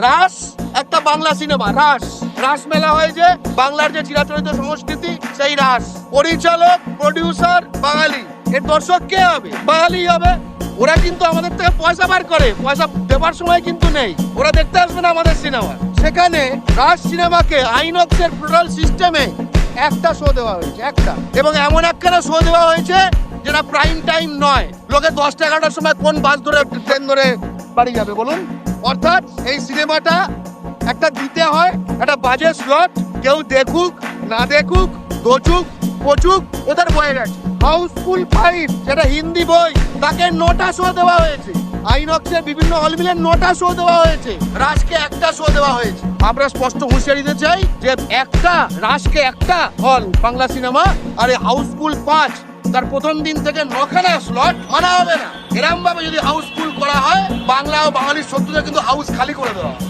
রাস একটা বাংলা সিনেমা, রাস মেলা হয়েছে, বাংলার যে চিরাচরিত সংস্কৃতি সেই রাস। পরিচালক প্রডিউসার বাঙালি, এর দর্শক কে হবে? বাঙালি হবে। ওরা কিন্তু আমাদের থেকে পয়সা বার করে, পয়সা দেবার সময় কিন্তু নেই, ওরা দেখতে আসবে না আমাদের সিনেমা। সেখানে রাজ সিনেমাকে আইনক্সের পোর্টাল সিস্টেমে একটা শো দেওয়া হয়েছে, একটা, এবং এমন একখানা শো দেওয়া হয়েছে যেটা প্রাইম টাইম নয়। লোকে 10টা-11টার সময় কোন বাস ধরে ট্রেন ধরে বাড়ি যাবে বলুন? অর্থাৎ এই সিনেমাটা একটা দিতে হয় একটা বাজে স্লট, কেউ দেখুক না দেখুক, দোচুক পচুক, ওদের বয়ে গেছে। হাউসফুল 5 যেটা হিন্দি বই, তাকে 9টা শো দেওয়া হয়েছে। আইনক্সের বিভিন্ন হল মিলে 9টা শো দেওয়া হয়েছে, রাজকে একটা শো দেওয়া হয়েছে। আমরা স্পষ্ট হুঁশিয়ারি দিতে চাই যে একটা রাজকে একটা হল বাংলা সিনেমা, আর এই হাউসফুল 5 তার প্রথম দিন থেকে 9খানা স্লট মানা হবে না। এরম ভাবে যদি হাউসফুল করা হয়, বাংলা ও বাঙালির শত্রুদের কিন্তু হাউস খালি করে দেওয়া হবে।